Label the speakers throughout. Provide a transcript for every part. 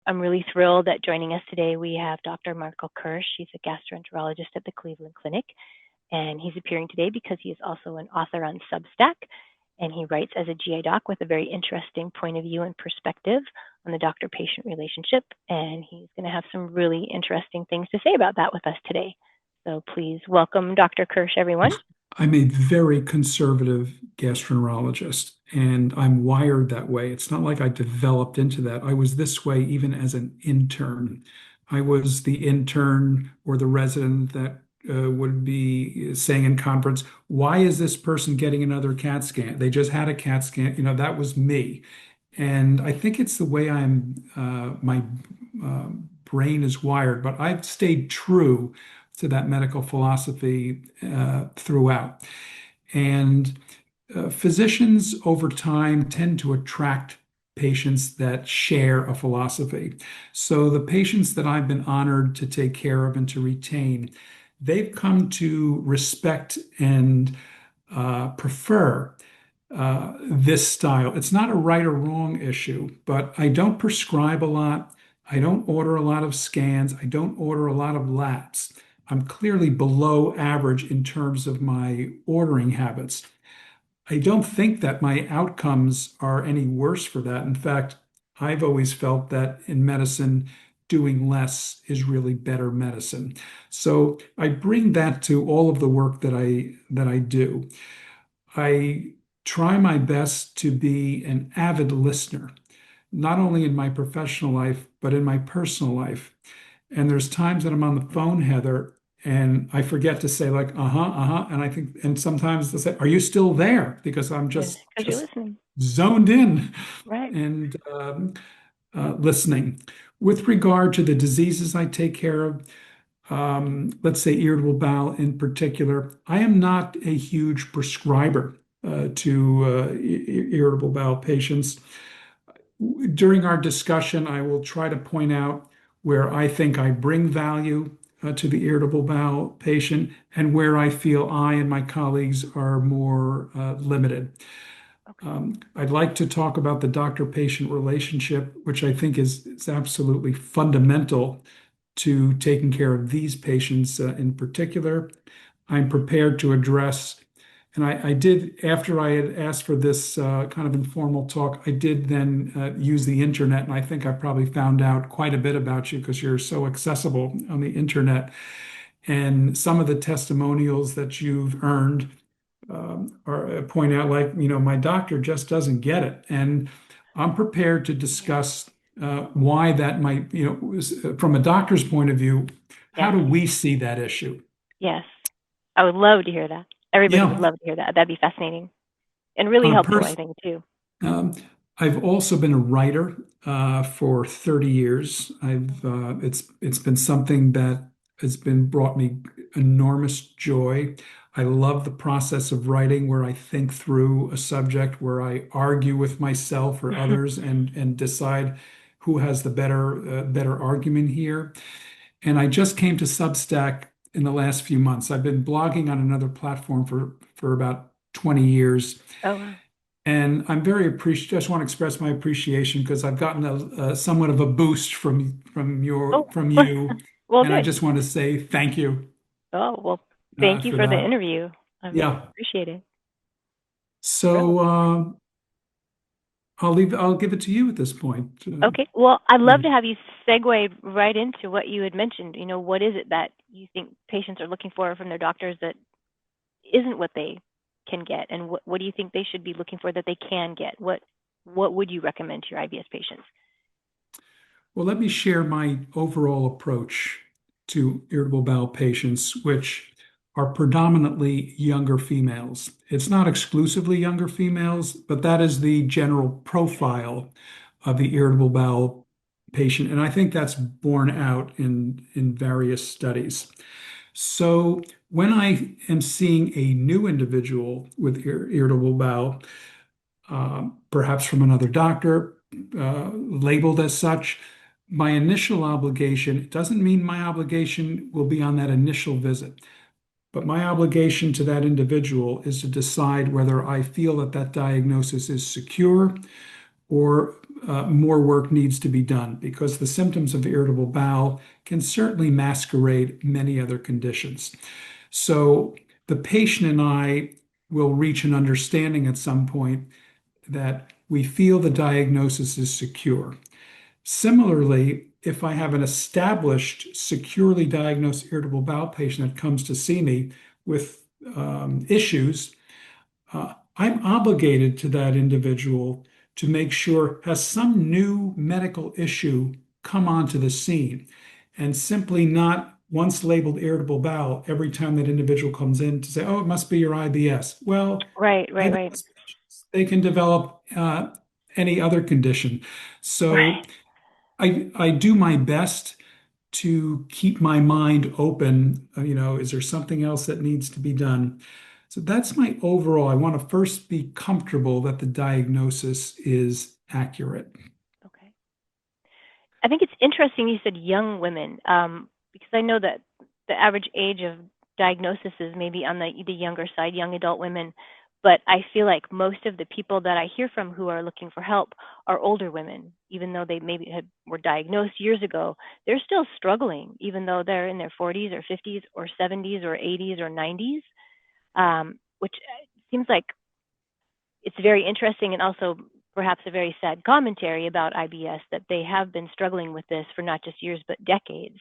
Speaker 1: I'm really thrilled that joining us today we have Dr. Marco Kirsch. He's a gastroenterologist at the Cleveland Clinic, and he's appearing today because he is also an author on Substack, and he writes as a GI doc with a very interesting point of view and perspective on the doctor-patient relationship, and he's going to have some really interesting things to say about that with us today. So please welcome Dr. Kirsch, everyone.
Speaker 2: I'm a very conservative gastroenterologist, and I'm wired that way. It's not like I developed into that. I was this way even as an intern. I was the intern or the resident that would be saying in conference, "Why is this person getting another CAT scan? They just had a CAT scan." That was me. And I think it's the way my uh, brain is wired, but I've stayed true to that medical philosophy throughout. And physicians over time tend to attract patients that share a philosophy. So the patients that I've been honored to take care of and to retain, they've come to respect and prefer this style. It's not a right or wrong issue, but I don't prescribe a lot. I don't order a lot of scans. I don't order a lot of labs. I'm clearly below average in terms of my ordering habits. I don't think that my outcomes are any worse for that. In fact, I've always felt that in medicine, doing less is really better medicine. So I bring that to all of the work that I do. I try my best to be an avid listener, not only in my professional life, but in my personal life. And there's times that I'm on the phone, Heather, and I forget to say like, uh-huh. And I think, and sometimes they'll say, "Are you still there?" Because I'm
Speaker 1: Yes,
Speaker 2: just
Speaker 1: because you're
Speaker 2: just
Speaker 1: listening.
Speaker 2: zoned in
Speaker 1: Right.
Speaker 2: and listening. With regard to the diseases I take care of, let's say irritable bowel in particular, I am not a huge prescriber to irritable bowel patients. During our discussion, I will try to point out where I think I bring value to the irritable bowel patient and where I feel I and my colleagues are more limited.
Speaker 1: Okay.
Speaker 2: I'd like to talk about the doctor-patient relationship, which I think is absolutely fundamental to taking care of these patients in particular. I'm prepared to address, and I did, after I had asked for this kind of informal talk, I did then use the internet, and I think I probably found out quite a bit about you because you're so accessible on the internet. And some of the testimonials that you've earned or point out, like, my doctor just doesn't get it. And I'm prepared to
Speaker 1: Yeah.
Speaker 2: discuss why that might, from a doctor's point of view, how
Speaker 1: Yes.
Speaker 2: do we see that issue?
Speaker 1: Yes. I would love to hear that. Everybody would
Speaker 2: Yeah,
Speaker 1: love to hear that. That'd be fascinating and really
Speaker 2: on a
Speaker 1: helpful, I
Speaker 2: person.
Speaker 1: think, too.
Speaker 2: Um, I've also been a writer for 30 years. It's been something that has been brought me enormous joy. I love the process of writing where I think through a subject, where I argue with myself or others and decide who has the better argument here. And I just came to Substack in the last few months. I've been blogging on another platform for about 20 years.
Speaker 1: Oh, wow.
Speaker 2: And I'm very appreciative. Just want to express my appreciation because I've gotten a somewhat of a boost
Speaker 1: Oh,
Speaker 2: from you,
Speaker 1: well,
Speaker 2: and I
Speaker 1: good.
Speaker 2: just want to say thank you
Speaker 1: Oh, well, thank you
Speaker 2: for
Speaker 1: for the
Speaker 2: that.
Speaker 1: interview. I
Speaker 2: Yeah.
Speaker 1: appreciate it. Thrilled.
Speaker 2: So I'll give it to you at this point.
Speaker 1: Okay. Well, I'd love
Speaker 2: Yeah.
Speaker 1: to have you segue right into what you had mentioned. What is it that you think patients are looking for from their doctors that isn't what they can get, and what do you think they should be looking for that they can get? What would you recommend to your IBS patients?
Speaker 2: Well, let me share my overall approach to irritable bowel patients, which are predominantly younger females. It's not exclusively younger females, but that is the general profile of the irritable bowel patient. And I think that's borne out in various studies. So when I am seeing a new individual with irritable bowel, perhaps from another doctor, labeled as such, my initial obligation, it doesn't mean my obligation will be on that initial visit, but my obligation to that individual is to decide whether I feel that that diagnosis is secure or more work needs to be done because the symptoms of irritable bowel can certainly masquerade many other conditions. So the patient and I will reach an understanding at some point that we feel the diagnosis is secure. Similarly, if I have an established, securely diagnosed irritable bowel patient that comes to see me with issues, I'm obligated to that individual to make sure has some new medical issue come onto the scene and simply not once labeled irritable bowel every time that individual comes in to say, oh, it must be your IBS. Well,
Speaker 1: Right, right,
Speaker 2: IBS
Speaker 1: right,
Speaker 2: patients, they can develop any other condition. So
Speaker 1: right.
Speaker 2: I do my best to keep my mind open. Is there something else that needs to be done? So that's my overall. I want to first be comfortable that the diagnosis is accurate.
Speaker 1: Okay. I think it's interesting you said young women, because I know that the average age of diagnosis is maybe on the younger side, young adult women. But I feel like most of the people that I hear from who are looking for help are older women, even though they maybe were diagnosed years ago. They're still struggling, even though they're in their 40s or 50s or 70s or 80s or 90s, which seems like it's very interesting and also perhaps a very sad commentary about IBS that they have been struggling with this for not just years but decades.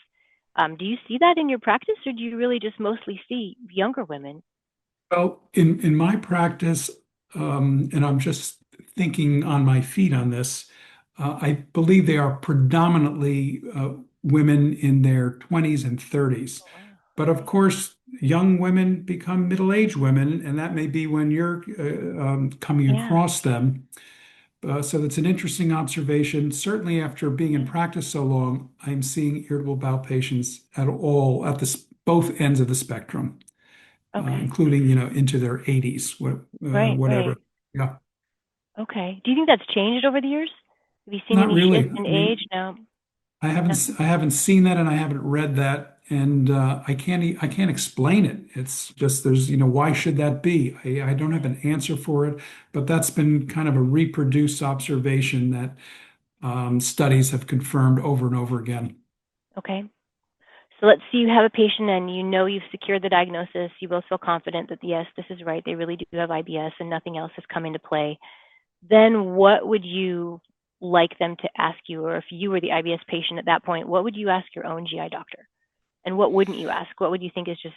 Speaker 1: Do you see that in your practice, or do you really just mostly see younger women?
Speaker 2: Well, in my practice, and I'm just thinking on my feet on this, I believe they are predominantly women in their 20s and 30s.
Speaker 1: Oh, wow.
Speaker 2: But of
Speaker 1: Okay.
Speaker 2: course, young women become middle-aged women, and that may be when you're coming
Speaker 1: Yeah.
Speaker 2: across them. So it's an interesting observation. Certainly, after being in
Speaker 1: Yeah.
Speaker 2: practice so long, I'm seeing irritable bowel patients at both ends of the spectrum,
Speaker 1: Okay.
Speaker 2: including into their 80s,
Speaker 1: Right.
Speaker 2: whatever.
Speaker 1: Right.
Speaker 2: Yeah,
Speaker 1: Okay. Do you think that's changed over the years? Have you seen
Speaker 2: not
Speaker 1: any shift
Speaker 2: really.
Speaker 1: in
Speaker 2: I
Speaker 1: age?
Speaker 2: mean,
Speaker 1: No.
Speaker 2: I
Speaker 1: No.
Speaker 2: haven't seen that, and I haven't read that, and I can't explain it. It's just there's why should that be? I don't have
Speaker 1: Yeah.
Speaker 2: an answer for it, but that's been kind of a reproduced observation that studies have confirmed over and over again.
Speaker 1: Okay. So let's see you have a patient and you know you've secured the diagnosis. You both feel confident that yes, this is right. They really do have IBS and nothing else has come into play. Then what would you like them to ask you? Or if you were the IBS patient at that point, what would you ask your own GI doctor? And what wouldn't you ask? What would you think is just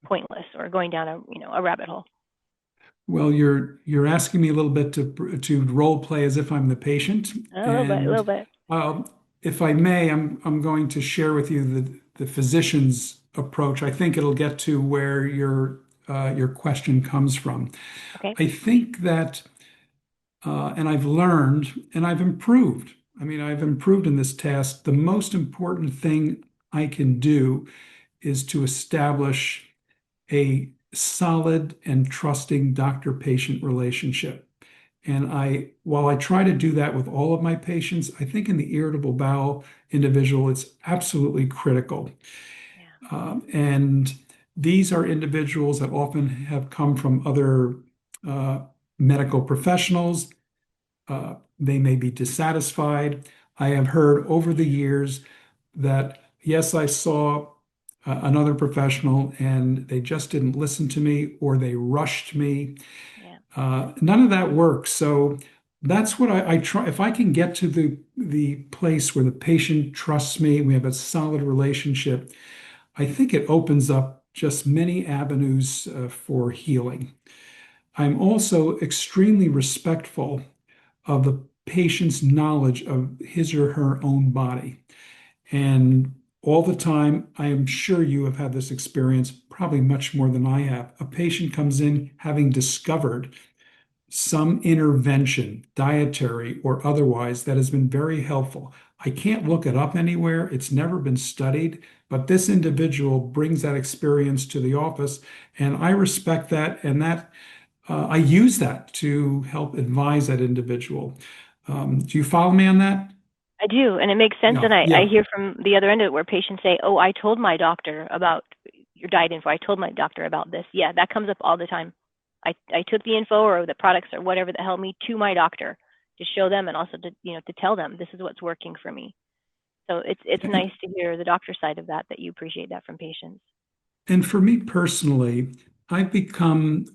Speaker 1: pointless or going down a rabbit hole?
Speaker 2: Well, you're asking me a little bit to role play as if I'm the patient,
Speaker 1: A little bit, a little
Speaker 2: and
Speaker 1: bit.
Speaker 2: uh, if I may, I'm going to share with you the physician's approach. I think it'll get to where your question comes from.
Speaker 1: Okay.
Speaker 2: I think that, and I've learned and I've improved. I mean, I've improved in this task. The most important thing I can do is to establish a solid and trusting doctor-patient relationship. And while I try to do that with all of my patients, I think in the irritable bowel individual, it's absolutely critical.
Speaker 1: Yeah.
Speaker 2: And these are individuals that often have come from other uh, medical professionals. They may be dissatisfied. I have heard over the years that, yes, I saw another professional and they just didn't listen to me or they rushed me.
Speaker 1: Yeah.
Speaker 2: None of that works. So that's what I try. If I can get to the place where the patient trusts me, we have a solid relationship, I think it opens up just many avenues for healing. I'm also extremely respectful of the patient's knowledge of his or her own body. And all the time, I am sure you have had this experience, probably much more than I have. A patient comes in having discovered some intervention, dietary or otherwise, that has been very helpful. I can't look it up anywhere. It's never been studied, but this individual brings that experience to the office, and I respect that, and that I use that to help advise that individual. Do you follow me on that?
Speaker 1: I do, and it makes sense.
Speaker 2: Yeah,
Speaker 1: And I
Speaker 2: yeah.
Speaker 1: hear from the other end of it where patients say, "Oh, I told my doctor about your diet info. I told my doctor about this." Yeah, that comes up all the time. I took the info or the products or whatever that helped me to my doctor. to show them and also to tell them this is what's working for me. So it's nice to hear the doctor side of that you appreciate that from patients.
Speaker 2: And for me personally, I've become,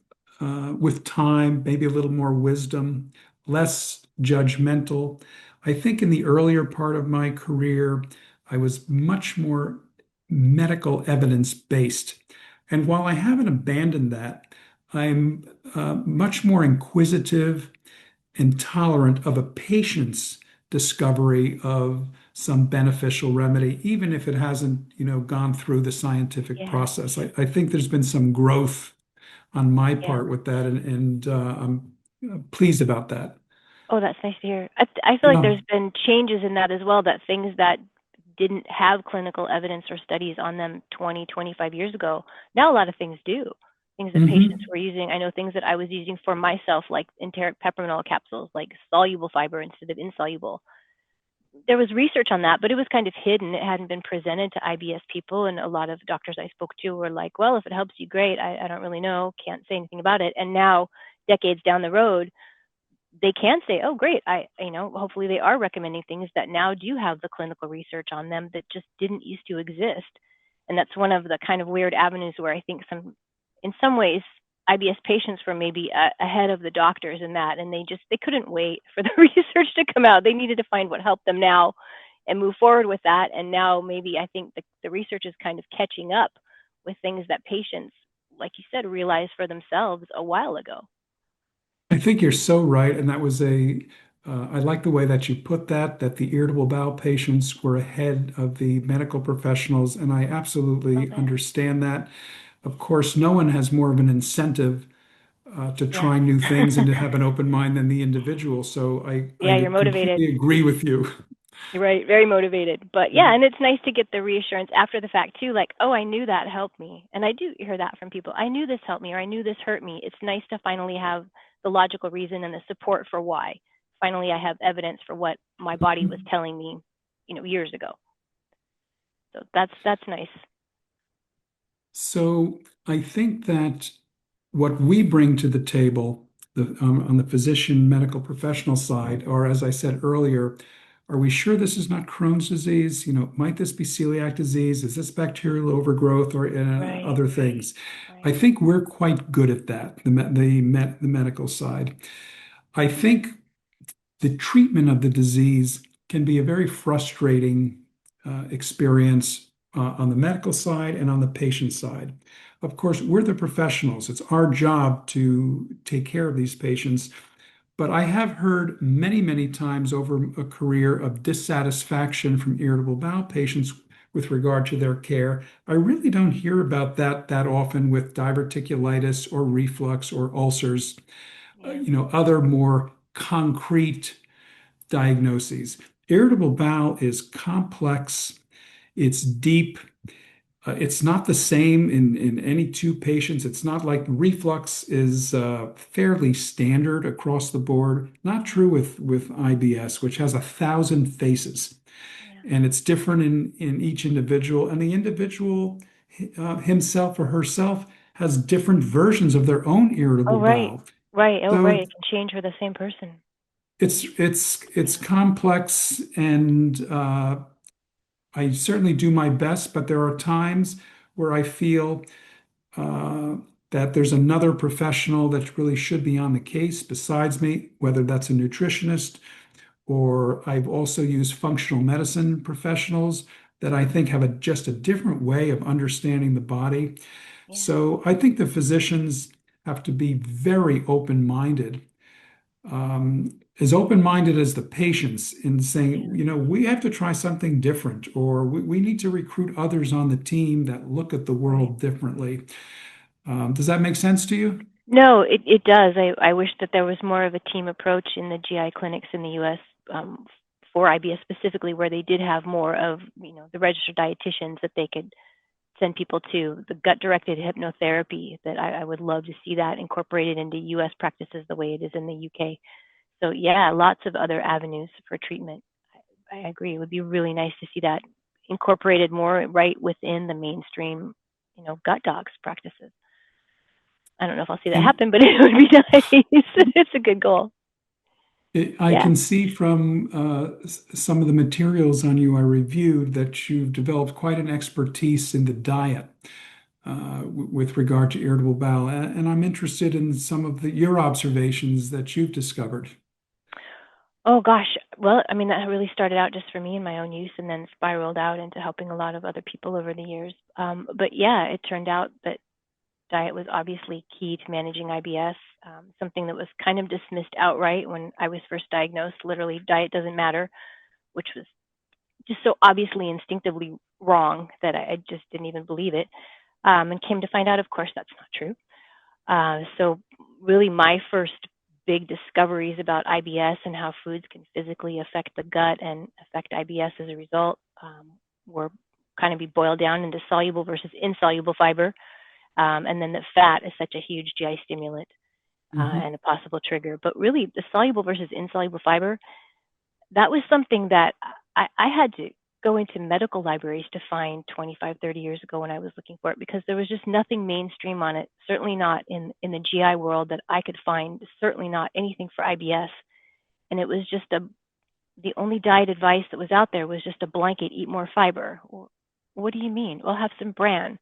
Speaker 2: with time, maybe a little more wisdom, less judgmental. I think in the earlier part of my career, I was much more medical evidence based. And while I haven't abandoned that, I'm much more inquisitive and tolerant of a patient's discovery of some beneficial remedy, even if it hasn't, gone through the scientific
Speaker 1: Yeah,
Speaker 2: process. I think there's been some growth on my
Speaker 1: yeah.
Speaker 2: part with that, and I'm pleased about that.
Speaker 1: Oh, that's nice to hear. I feel like
Speaker 2: Yeah.
Speaker 1: there's been changes in that as well, that things that didn't have clinical evidence or studies on them 20, 25 years ago, now a lot of things do. Things that patients
Speaker 2: Hmm.
Speaker 1: were using. I know things that I was using for myself, like enteric peppermint capsules, like soluble fiber instead of insoluble. There was research on that, but it was kind of hidden. It hadn't been presented to IBS people, and a lot of doctors I spoke to were like, well, if it helps you, great. I don't really know, can't say anything about it. And now, decades down the road, they can say, oh, great. Hopefully they are recommending things that now do have the clinical research on them that just didn't used to exist. And that's one of the kind of weird avenues where I think in some ways, IBS patients were maybe ahead of the doctors in that, and they couldn't wait for the research to come out. They needed to find what helped them now and move forward with that. And now maybe I think the research is kind of catching up with things that patients, like you said, realized for themselves a while ago.
Speaker 2: I think you're so right, and that was I like the way that you put that the irritable bowel patients were ahead of the medical professionals, and I
Speaker 1: Love
Speaker 2: absolutely
Speaker 1: it.
Speaker 2: understand that. Of course, no one has more of an incentive to
Speaker 1: Yes.
Speaker 2: try new things and to have an open mind than the individual. So
Speaker 1: Yeah,
Speaker 2: I
Speaker 1: you're motivated.
Speaker 2: completely agree with you.
Speaker 1: You're right, very motivated. But
Speaker 2: Yeah.
Speaker 1: yeah, and it's nice to get the reassurance after the fact too, like, oh, I knew that helped me. And I do hear that from people. I knew this helped me, or I knew this hurt me. It's nice to finally have the logical reason and the support for why. Finally, I have evidence for what my body was telling me, years ago. So that's nice.
Speaker 2: So I think that what we bring to the table on the physician medical professional side, or as I said earlier, are we sure this is not Crohn's disease? Might this be celiac disease? Is this bacterial overgrowth or
Speaker 1: Right,
Speaker 2: other things? I
Speaker 1: right.
Speaker 2: think we're quite good at that, the medical side. I think the treatment of the disease can be a very frustrating experience on the medical side and on the patient side. Of course, we're the professionals. It's our job to take care of these patients. But I have heard many, many times over a career of dissatisfaction from irritable bowel patients with regard to their care. I really don't hear about that often with diverticulitis or reflux or ulcers,
Speaker 1: Yeah.
Speaker 2: other more concrete diagnoses. Irritable bowel is complex, it's deep. It's not the same in any two patients. It's not like reflux is fairly standard across the board. Not true with IBS, which has 1,000 faces,
Speaker 1: Yeah.
Speaker 2: and it's different in each individual. And the individual himself or herself has different versions of their own irritable
Speaker 1: Oh, right.
Speaker 2: bowel.
Speaker 1: Right. Oh, right.
Speaker 2: So
Speaker 1: It can change for the same person.
Speaker 2: it's
Speaker 1: Yeah.
Speaker 2: complex, and I certainly do my best, but there are times where I feel uh, that there's another professional that really should be on the case besides me, whether that's a nutritionist or I've also used functional medicine professionals that I think have just a different way of understanding the body.
Speaker 1: Yeah.
Speaker 2: So I think the physicians have to be very open-minded, as open-minded as the patients, in
Speaker 1: Yeah.
Speaker 2: saying, we have to try something different, or we need to recruit others on the team that look at the
Speaker 1: Right.
Speaker 2: world differently. Does that make sense to you?
Speaker 1: No, it does. I wish that there was more of a team approach in the GI clinics in the U.S. For IBS specifically, where they did have more of the registered dietitians that they could send people to, the gut-directed hypnotherapy. That I would love to see that incorporated into U.S. practices the way it is in the U.K. So yeah, lots of other avenues for treatment. I agree. It would be really nice to see that incorporated more right within the mainstream, gut docs practices. I don't know if I'll see that
Speaker 2: And
Speaker 1: happen, but it would be nice. It's a good goal.
Speaker 2: I
Speaker 1: Yeah.
Speaker 2: can see from some of the materials on you I reviewed that you've developed quite an expertise in the diet with regard to irritable bowel, and I'm interested in some of your observations that you've discovered.
Speaker 1: Oh gosh. Well, I mean, that really started out just for me and my own use and then spiraled out into helping a lot of other people over the years. But yeah, it turned out that diet was obviously key to managing IBS, something that was kind of dismissed outright when I was first diagnosed. Literally, diet doesn't matter, which was just so obviously instinctively wrong that I just didn't even believe it. And came to find out, of course, that's not true. So, really, my first big discoveries about IBS and how foods can physically affect the gut and affect IBS as a result were kind of be boiled down into soluble versus insoluble fiber. And then that fat is such a huge GI stimulant
Speaker 2: Mhm.
Speaker 1: and a possible trigger. But really, the soluble versus insoluble fiber, that was something that I had to go into medical libraries to find 25, 30 years ago when I was looking for it because there was just nothing mainstream on it, certainly not in the GI world that I could find, certainly not anything for IBS. And it was just the only diet advice that was out there was just a blanket, eat more fiber. Well, what do you mean? Well, have some bran.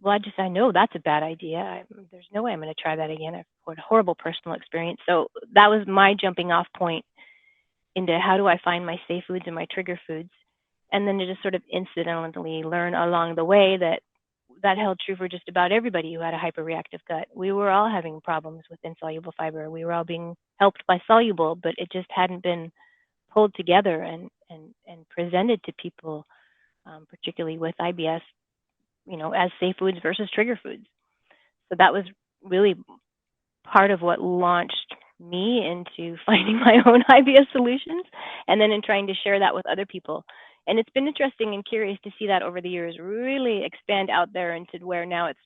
Speaker 1: Well, I know that's a bad idea. There's no way I'm going to try that again. I've had a horrible personal experience. So that was my jumping off point into how do I find my safe foods and my trigger foods. And then to just sort of incidentally learn along the way that that held true for just about everybody who had a hyperreactive gut. We were all having problems with insoluble fiber. We were all being helped by soluble, but it just hadn't been pulled together and presented to people, particularly with IBS, as safe foods versus trigger foods. So that was really part of what launched me into finding my own IBS solutions and then in trying to share that with other people. And it's been interesting and curious to see that over the years really expand out there into where now it's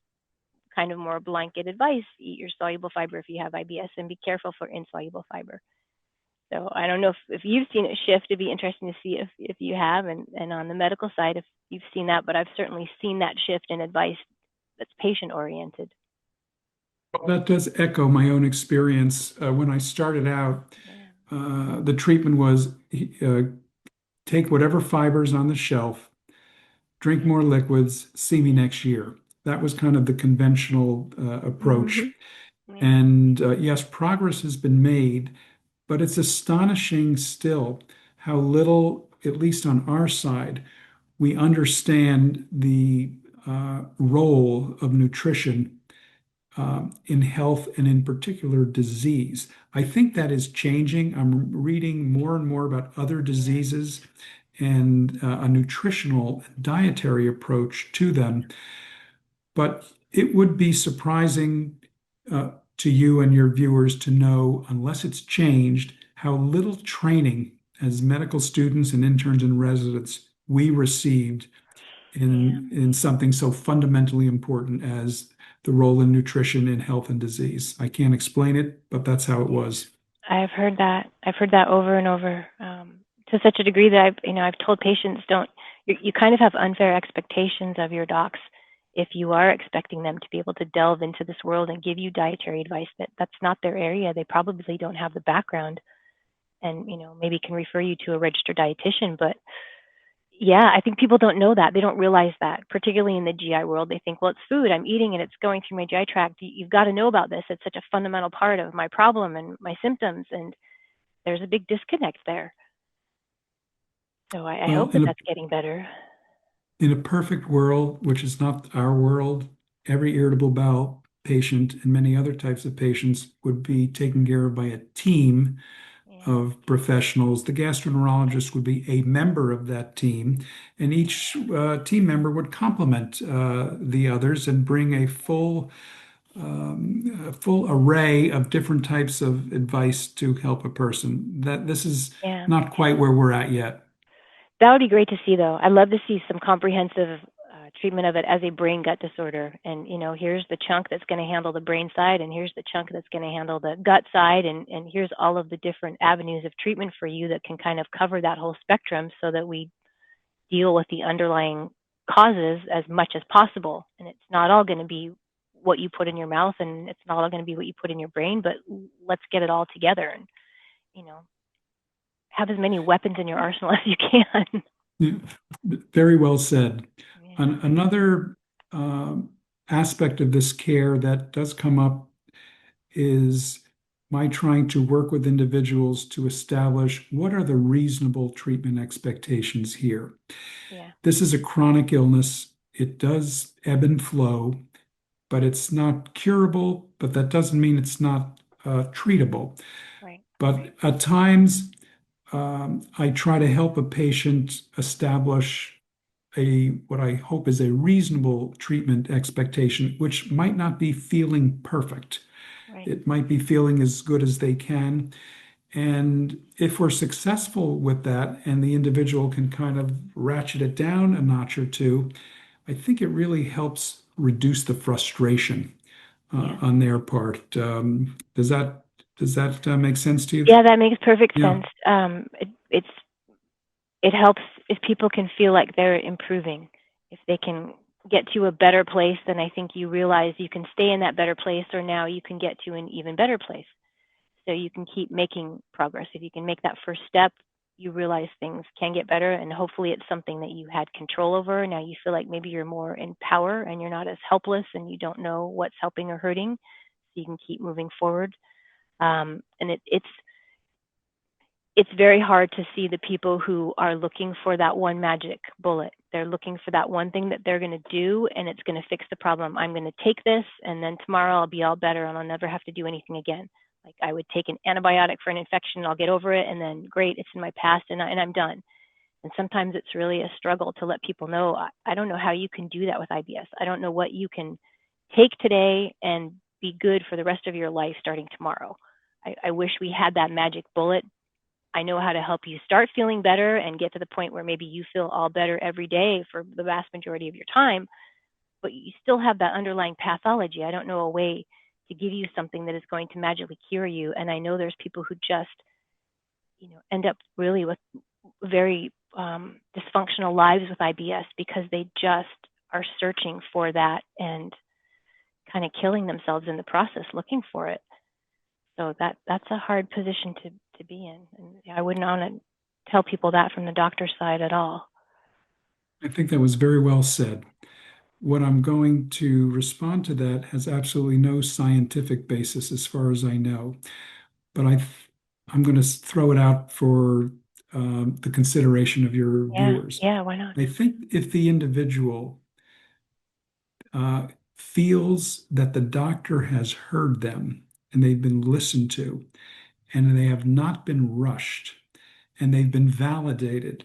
Speaker 1: kind of more blanket advice. Eat your soluble fiber if you have IBS and be careful for insoluble fiber. So I don't know if you've seen it shift. It'd be interesting to see if you have, and on the medical side, if you've seen that. But I've certainly seen that shift in advice that's patient oriented.
Speaker 2: Well, that does echo my own experience. When I started out,
Speaker 1: Yeah.
Speaker 2: the treatment was uh, take whatever fibers on the shelf, drink
Speaker 1: Yeah.
Speaker 2: more liquids, see me next year. That was kind of the conventional approach.
Speaker 1: Mhm. Yeah.
Speaker 2: And yes, progress has been made, but it's astonishing still how little, at least on our side, we understand the role of nutrition in health and in particular disease. I think that is changing. I'm reading more and more about other
Speaker 1: Yeah.
Speaker 2: diseases and a nutritional dietary approach to them. But it would be surprising to you and your viewers to know, unless it's changed, how little training as medical students and interns and residents we received
Speaker 1: Yeah.
Speaker 2: in something so fundamentally important as the role in nutrition in health and disease. I can't explain it, but that's how it
Speaker 1: Yeah.
Speaker 2: was.
Speaker 1: I've heard that. I've heard that over and over, to such a degree that I've told patients don't. You kind of have unfair expectations of your docs if you are expecting them to be able to delve into this world and give you dietary advice that's not their area. They probably don't have the background, and maybe can refer you to a registered dietitian. But yeah, I think people don't know that. They don't realize that, particularly in the GI world. They think, well, it's food. I'm eating it. It's going through my GI tract. You've got to know about this. It's such a fundamental part of my problem and my symptoms. And there's a big disconnect there. So I
Speaker 2: Well,
Speaker 1: hope that that's getting better.
Speaker 2: in a perfect world, which is not our world, every irritable bowel patient and many other types of patients would be taken care of by a team
Speaker 1: Yeah.
Speaker 2: of professionals. The gastroenterologist would be a member of that team, and each team member would complement the others and bring a full array of different types of advice to help a person. That this is
Speaker 1: Yeah.
Speaker 2: not quite where we're at yet.
Speaker 1: That would be great to see, though. I'd love to see some comprehensive treatment of it as a brain gut disorder. And, here's the chunk that's going to handle the brain side, and here's the chunk that's going to handle the gut side. And here's all of the different avenues of treatment for you that can kind of cover that whole spectrum so that we deal with the underlying causes as much as possible. And it's not all going to be what you put in your mouth, and it's not all going to be what you put in your brain, but let's get it all together. And, have as many weapons in your arsenal as you can.
Speaker 2: Yeah, very well said.
Speaker 1: Yeah,
Speaker 2: Another aspect of this care that does come up is my trying to work with individuals to establish what are the reasonable treatment expectations here.
Speaker 1: yeah,
Speaker 2: This is a chronic illness. It does ebb and flow, but it's not curable, but that doesn't mean it's not treatable.
Speaker 1: right.
Speaker 2: But at times, I try to help a patient establish a what I hope is a reasonable treatment expectation, which might not be feeling perfect.
Speaker 1: Right.
Speaker 2: It might be feeling as good as they can. And if we're successful with that and the individual can kind of ratchet it down a notch or two, I think it really helps reduce the frustration
Speaker 1: Yeah.
Speaker 2: on their part. Does that make sense to you?
Speaker 1: Yeah, that makes perfect
Speaker 2: Yeah.
Speaker 1: sense. It helps if people can feel like they're improving, if they can get to a better place, then I think you realize you can stay in that better place, or now you can get to an even better place. So you can keep making progress. If you can make that first step, you realize things can get better, and hopefully it's something that you had control over. Now you feel like maybe you're more in power and you're not as helpless and you don't know what's helping or hurting. So you can keep moving forward. And it's very hard to see the people who are looking for that one magic bullet. They're looking for that one thing that they're going to do and it's going to fix the problem. I'm going to take this and then tomorrow I'll be all better and I'll never have to do anything again. Like I would take an antibiotic for an infection, I'll get over it, and then great, it's in my past and I'm done. And sometimes it's really a struggle to let people know, I don't know how you can do that with IBS. I don't know what you can take today and be good for the rest of your life starting tomorrow. I wish we had that magic bullet. I know how to help you start feeling better and get to the point where maybe you feel all better every day for the vast majority of your time, but you still have that underlying pathology. I don't know a way to give you something that is going to magically cure you. And I know there's people who just, end up really with very dysfunctional lives with IBS because they just are searching for that and kind of killing themselves in the process looking for it. So that's a hard position to be in, and I wouldn't want to tell people that from the doctor's side at all.
Speaker 2: I think that was very well said. What I'm going to respond to that has absolutely no scientific basis as far as I know, but I'm going to throw it out for the consideration of your
Speaker 1: Yeah,
Speaker 2: viewers.
Speaker 1: yeah, why not?
Speaker 2: I think if the individual feels that the doctor has heard them and they've been listened to and they have not been rushed and they've been validated,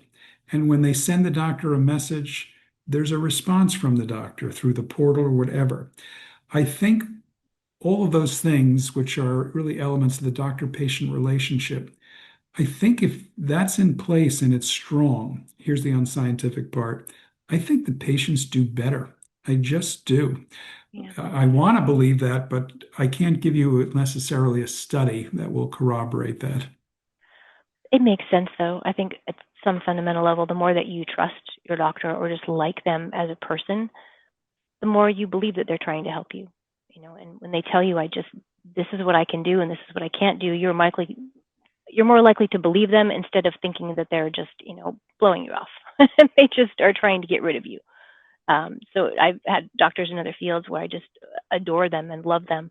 Speaker 2: and when they send the doctor a message, there's a response from the doctor through the portal or whatever. I think all of those things, which are really elements of the doctor patient relationship, I think if that's in place and it's strong, here's the unscientific part. I think the patients do better. I just do.
Speaker 1: Yeah,
Speaker 2: I want to believe that, but I can't give you necessarily a study that will corroborate that.
Speaker 1: it makes sense though. I think at some fundamental level, the more that you trust your doctor or just like them as a person, the more you believe that they're trying to help you. And when they tell you, this is what I can do and this is what I can't do, you're more likely to believe them instead of thinking that they're just, blowing you off. They just are trying to get rid of you. So I've had doctors in other fields where I just adore them and love them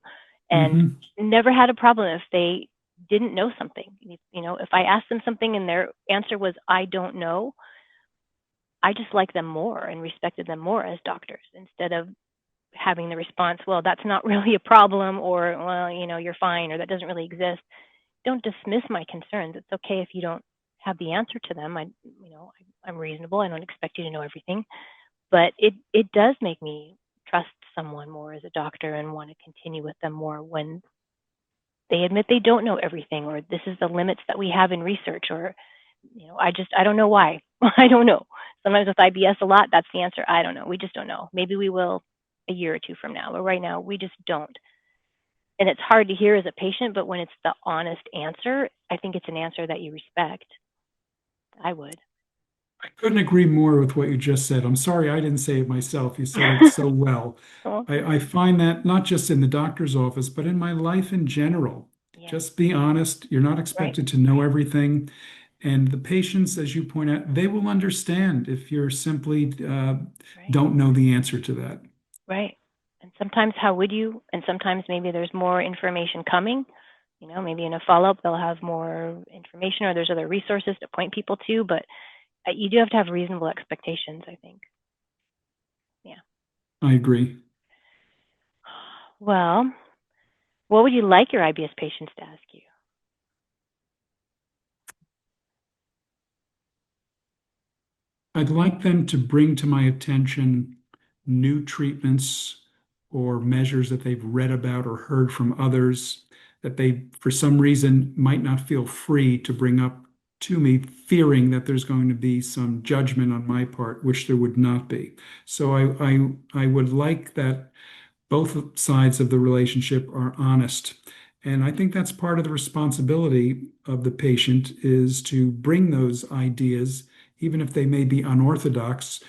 Speaker 1: and
Speaker 2: Hmm.
Speaker 1: never had a problem if they didn't know something. If I asked them something and their answer was, I don't know, I just like them more and respected them more as doctors instead of having the response, well, that's not really a problem, or, well, you're fine, or that doesn't really exist. Don't dismiss my concerns. It's okay if you don't have the answer to them. I'm reasonable. I don't expect you to know everything, but it does make me trust someone more as a doctor and want to continue with them more when they admit they don't know everything, or this is the limits that we have in research, or I don't know why. I don't know. Sometimes with IBS a lot, that's the answer. I don't know. We just don't know. Maybe we will a year or two from now, but right now we just don't. And it's hard to hear as a patient, but when it's the honest answer, I think it's an answer that you respect. I would.
Speaker 2: I couldn't agree more with what you just said. I'm sorry I didn't say it myself. You said it so well.
Speaker 1: Well,
Speaker 2: I find that not just in the doctor's office, but in my life in general.
Speaker 1: yeah,
Speaker 2: Just be honest. You're not
Speaker 1: right.
Speaker 2: expected to know everything. And the patients, as you point out, they will understand if you're simply
Speaker 1: Right.
Speaker 2: don't know the answer to that.
Speaker 1: Right. And sometimes how would you? And sometimes maybe there's more information coming. Maybe in a follow-up they'll have more information or there's other resources to point people to, but you do have to have reasonable expectations, I think. Yeah.
Speaker 2: I agree.
Speaker 1: Well, what would you like your IBS patients to ask you?
Speaker 2: I'd like them to bring to my attention new treatments or measures that they've read about or heard from others that they, for some reason, might not feel free to bring up to me, fearing that there's going to be some judgment on my part, which there would not be. So I would like that both sides of the relationship are honest. And I think that's part of the responsibility of the patient is to bring those ideas, even if they may be unorthodox,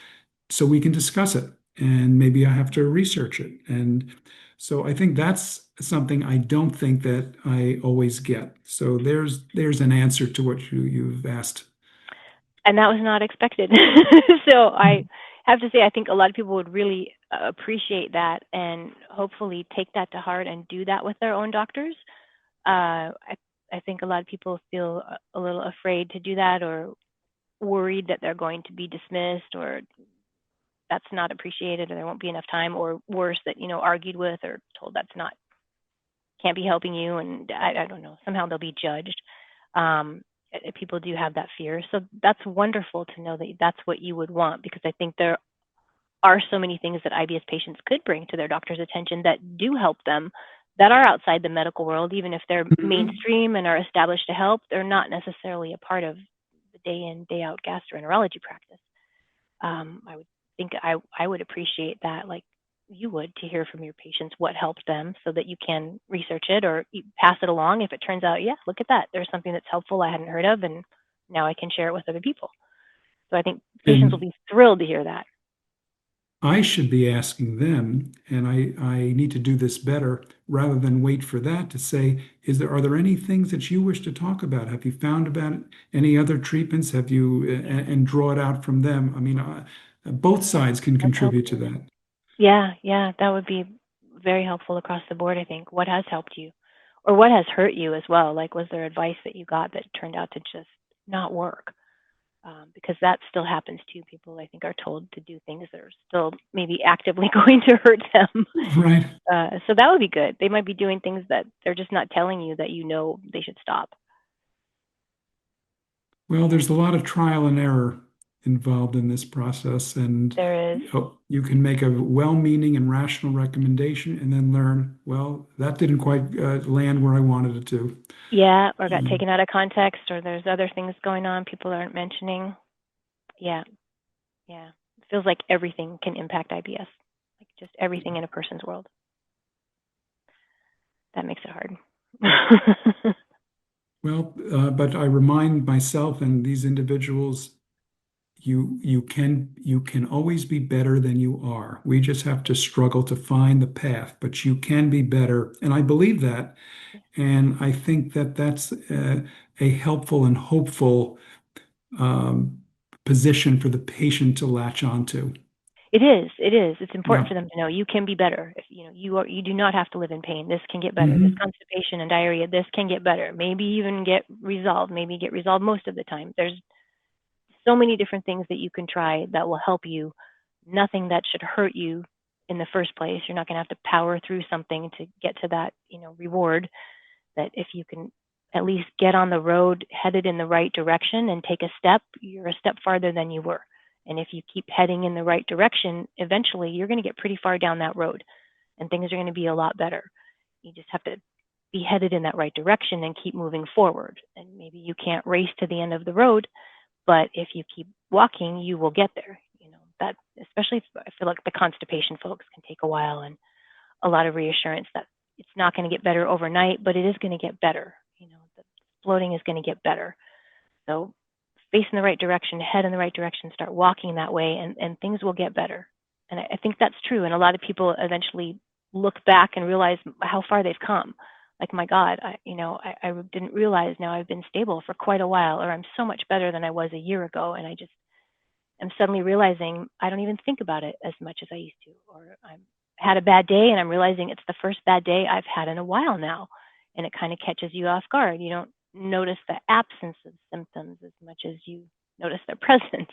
Speaker 2: so we can discuss it. And maybe I have to research it. And so I think that's something I don't think that I always get. So there's an answer to what you've asked.
Speaker 1: And that was not expected. So I have to say, I think a lot of people would really appreciate that and hopefully take that to heart and do that with their own doctors. I think a lot of people feel a little afraid to do that or worried that they're going to be dismissed or that's not appreciated or there won't be enough time or worse that, argued with or told that's not, can't be helping you. And I don't know, somehow they'll be judged. People do have that fear. So that's wonderful to know that that's what you would want because I think there are so many things that IBS patients could bring to their doctor's attention that do help them that are outside the medical world, even if they're mainstream and are established to help, they're not necessarily a part of the day in, day out gastroenterology practice. I would think I would appreciate that, like you would, to hear from your patients what helped them so that you can research it or pass it along if it turns out, yeah, look at that. There's something that's helpful I hadn't heard of, and now I can share it with other people. So I think patients will
Speaker 2: And
Speaker 1: be thrilled to hear that.
Speaker 2: I should be asking them, and I need to do this better rather than wait for that to say, are there any things that you wish to talk about? Have you found about any other treatments? Have you, and draw it out from them? I mean, both sides can
Speaker 1: What's helped
Speaker 2: contribute to
Speaker 1: you?
Speaker 2: that.
Speaker 1: Yeah, that would be very helpful across the board, I think. What has helped you? Or what has hurt you as well? Like, was there advice that you got that turned out to just not work? Because that still happens too. People, I think, are told to do things that are still maybe actively going to hurt them.
Speaker 2: Right.
Speaker 1: So that would be good. They might be doing things that they're just not telling you that they should stop.
Speaker 2: Well,
Speaker 1: Yeah,
Speaker 2: there's a lot of trial and error involved in this process, and
Speaker 1: there is.
Speaker 2: you can make a well-meaning and rational recommendation and then learn, well, that didn't quite land where I wanted it to.
Speaker 1: Yeah, or got
Speaker 2: Um,
Speaker 1: taken out of context, or there's other things going on people aren't mentioning. Yeah, yeah. It feels like everything can impact IBS, like just everything in a person's world. That makes it hard.
Speaker 2: Well, but I remind myself and these individuals, you can always be better than you are. We just have to struggle to find the path, but you can be better, and I believe that. And I think that that's a helpful and hopeful um, position for the patient to latch onto.
Speaker 1: It is. It is. It's important
Speaker 2: Yeah.
Speaker 1: for them to know you can be better. If you do not have to live in pain. This can get better. This
Speaker 2: Hmm.
Speaker 1: constipation and diarrhea, this can get better. Maybe even get resolved. Maybe get resolved most of the time. There's so many different things that you can try that will help you. Nothing that should hurt you in the first place. You're not going to have to power through something to get to that, reward. That if you can at least get on the road headed in the right direction and take a step, you're a step farther than you were. And if you keep heading in the right direction, eventually you're going to get pretty far down that road and things are going to be a lot better. You just have to be headed in that right direction and keep moving forward. And maybe you can't race to the end of the road, but if you keep walking, you will get there. That especially if, I feel like the constipation folks can take a while and a lot of reassurance that it's not going to get better overnight, but it is going to get better. The bloating is going to get better. So face in the right direction, head in the right direction, start walking that way, and things will get better. And I think that's true. And a lot of people eventually look back and realize how far they've come. like, my God, I didn't realize now I've been stable for quite a while, or I'm so much better than I was a year ago. And I just am suddenly realizing I don't even think about it as much as I used to, or I had a bad day and I'm realizing it's the first bad day I've had in a while now. And it kind of catches you off guard. You don't notice the absence of symptoms as much as you notice their presence.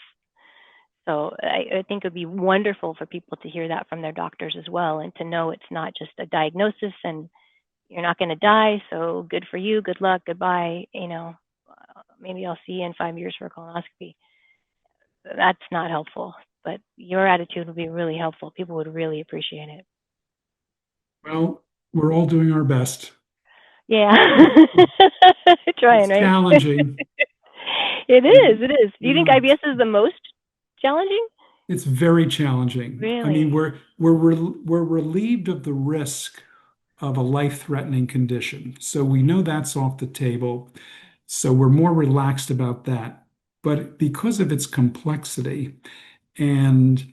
Speaker 1: So I think it would be wonderful for people to hear that from their doctors as well, and to know it's not just a diagnosis and you're not going to die. So good for you. Good luck. Goodbye. Maybe I'll see you in 5 years for a colonoscopy. That's not helpful. But your attitude would be really helpful. People would really appreciate it.
Speaker 2: Well, we're all doing our best.
Speaker 1: Yeah.
Speaker 2: It's
Speaker 1: Trying, right?
Speaker 2: challenging.
Speaker 1: It is.
Speaker 2: And
Speaker 1: It is. Do you think
Speaker 2: yeah,
Speaker 1: IBS is the most challenging?
Speaker 2: it's very challenging. I mean,
Speaker 1: Really?
Speaker 2: we're relieved of the risk of a life-threatening condition. So we know that's off the table. So we're more relaxed about that. But because of its complexity and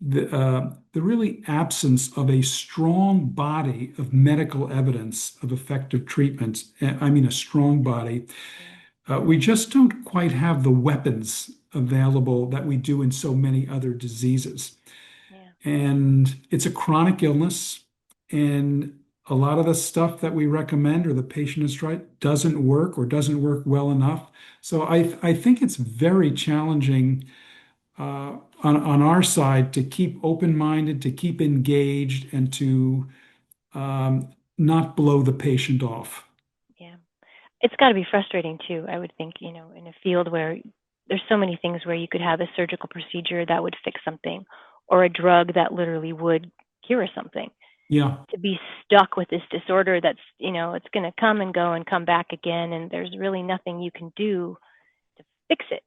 Speaker 2: the really absence of a strong body of medical evidence of effective treatments, I mean, a strong body,
Speaker 1: Yeah.
Speaker 2: we just don't quite have the weapons available that we do in so many other diseases.
Speaker 1: Yeah.
Speaker 2: And it's a chronic illness. And a lot of the stuff that we recommend or the patient has tried doesn't work or doesn't work well enough. So I think it's very challenging on our side to keep open-minded, to keep engaged, and to not blow the patient off.
Speaker 1: Yeah. It's got to be frustrating too, I would think, in a field where there's so many things where you could have a surgical procedure that would fix something, or a drug that literally would cure something.
Speaker 2: Yeah.
Speaker 1: To be stuck with this disorder that's, it's going to come and go and come back again, and there's really nothing you can do to fix it.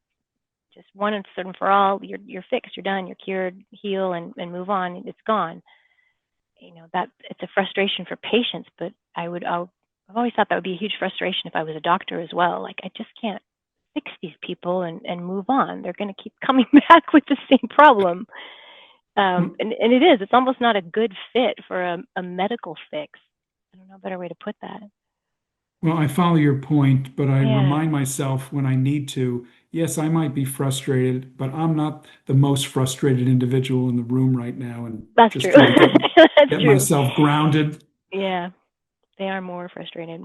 Speaker 1: Just one and for all, you're fixed, you're done, you're cured, heal, and move on. It's gone. That it's a frustration for patients, but I've always thought that would be a huge frustration if I was a doctor as well. Like, I just can't fix these people and move on. They're going to keep coming back with the same problem. And it is. It's almost not a good fit for a medical fix. I don't know a better way to put that.
Speaker 2: Well, I follow your point, but I
Speaker 1: Yeah,
Speaker 2: remind myself when I need to, yes, I might be frustrated, but I'm not the most frustrated individual in the room right now and
Speaker 1: that's
Speaker 2: just
Speaker 1: true.
Speaker 2: trying to
Speaker 1: That's
Speaker 2: get
Speaker 1: true.
Speaker 2: myself grounded.
Speaker 1: Yeah, they are more frustrated.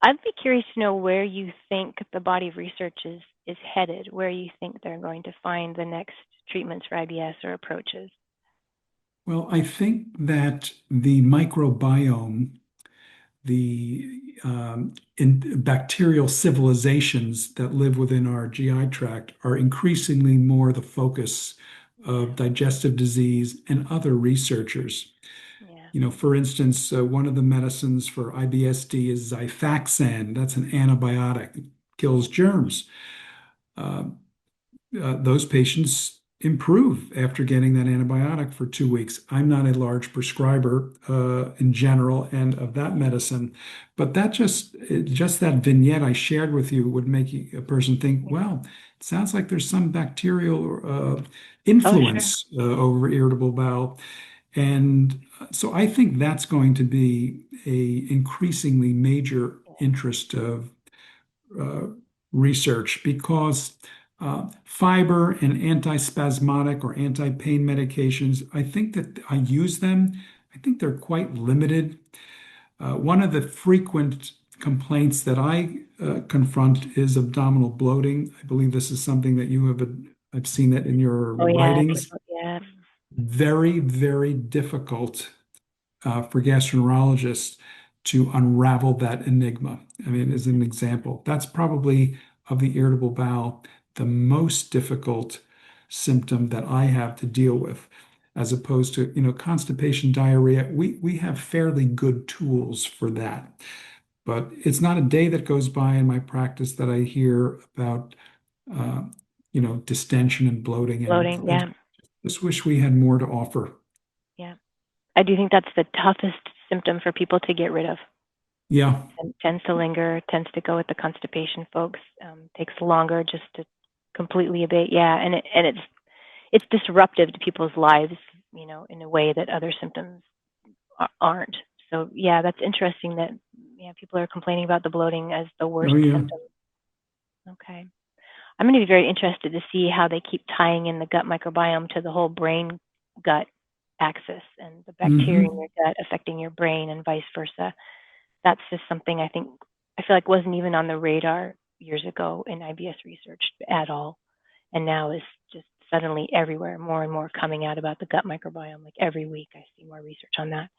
Speaker 1: I'd be curious to know where you think the body of research is headed, where you think they're going to find the next treatments for IBS or approaches.
Speaker 2: Well, I think that the microbiome, the bacterial civilizations that live within our GI tract are increasingly more the focus of digestive disease and other researchers.
Speaker 1: Yeah.
Speaker 2: For instance, one of the medicines for IBS-D is Xifaxan. That's an antibiotic. It kills
Speaker 1: Yeah.
Speaker 2: germs. Uh, those patients improve after getting that antibiotic for 2 weeks. I'm not a large prescriber in general and of that medicine, but just that vignette I shared with you would make a person think,
Speaker 1: Yeah.
Speaker 2: well, it sounds like there's some bacterial
Speaker 1: Oh, sure.
Speaker 2: influence over irritable bowel. And so I think that's going to be a increasingly major interest of uh, research because fiber and antispasmodic or anti-pain medications, I think that I use them. I think they're quite limited. One of the frequent complaints that I confront is abdominal bloating. I believe this is something that I've seen that in your
Speaker 1: Oh, yeah.
Speaker 2: writings.
Speaker 1: People, yeah.
Speaker 2: Very, very difficult for gastroenterologists to unravel that enigma. I mean, as an example, that's probably of the irritable bowel the most difficult symptom that I have to deal with, as opposed to, constipation, diarrhea. We have fairly good tools for that. But it's not a day that goes by in my practice that I hear about, uh, distension and bloating. And
Speaker 1: Bloating.
Speaker 2: I
Speaker 1: Yeah.
Speaker 2: just wish we had more to offer.
Speaker 1: Yeah. I do think that's the toughest symptom for people to get rid of.
Speaker 2: Yeah.
Speaker 1: And tends to linger, tends to go with the constipation folks. Takes longer just to completely abate. Yeah, and it's disruptive to people's lives, in a way that other symptoms aren't. So yeah, that's interesting that Yeah, people are complaining about the bloating as the
Speaker 2: Oh,
Speaker 1: worst
Speaker 2: yeah.
Speaker 1: symptom. Okay. I'm going to be very interested to see how they keep tying in the gut microbiome to the whole brain gut axis and the bacteria in
Speaker 2: Hmm.
Speaker 1: your gut affecting your brain and vice versa. That's just something I feel like wasn't even on the radar years ago in IBS research at all. And now is just suddenly everywhere, more and more coming out about the gut microbiome. Like every week, I see more research on that.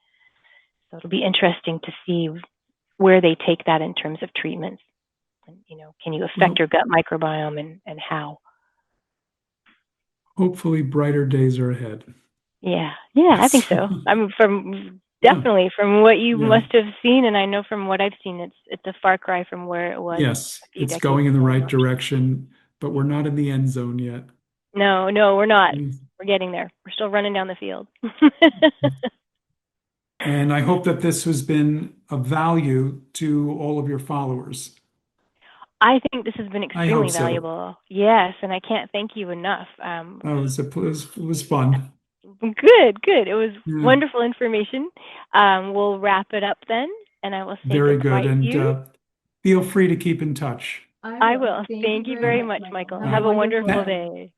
Speaker 1: So it'll be interesting to see where they take that in terms of treatments. And, can you affect
Speaker 2: Well,
Speaker 1: your gut microbiome and how?
Speaker 2: hopefully brighter days are ahead.
Speaker 1: Yeah, yeah, I think
Speaker 2: So,
Speaker 1: so. I mean, from
Speaker 2: yeah,
Speaker 1: definitely from what you
Speaker 2: yeah.
Speaker 1: must have seen, and I know from what I've seen, it's a far cry from where it was
Speaker 2: Yes,
Speaker 1: a few
Speaker 2: it's
Speaker 1: decades
Speaker 2: going in the
Speaker 1: ago.
Speaker 2: right
Speaker 1: Not sure.
Speaker 2: direction, but we're not in the end zone yet.
Speaker 1: No, no, we're not.
Speaker 2: Mm.
Speaker 1: We're getting there. We're still running down the field.
Speaker 2: And I hope that this has been of value to all of your followers.
Speaker 1: I think this has been
Speaker 2: I hope
Speaker 1: extremely
Speaker 2: so.
Speaker 1: valuable. Yes, and I can't thank you enough.
Speaker 2: It was fun.
Speaker 1: Good, good. It was
Speaker 2: Yeah,
Speaker 1: wonderful information. We'll wrap it up then, and I will say
Speaker 2: very good.
Speaker 1: goodbye to
Speaker 2: And
Speaker 1: you.
Speaker 2: feel free to keep in touch.
Speaker 3: I
Speaker 1: I
Speaker 3: will.
Speaker 1: will.
Speaker 3: Thank you
Speaker 1: Thank you
Speaker 3: very
Speaker 2: All
Speaker 1: very
Speaker 3: much,
Speaker 1: much,
Speaker 3: Michael.
Speaker 1: Michael.
Speaker 3: Have a
Speaker 1: Have a
Speaker 3: wonderful
Speaker 1: wonderful
Speaker 2: right.
Speaker 3: day.
Speaker 1: day.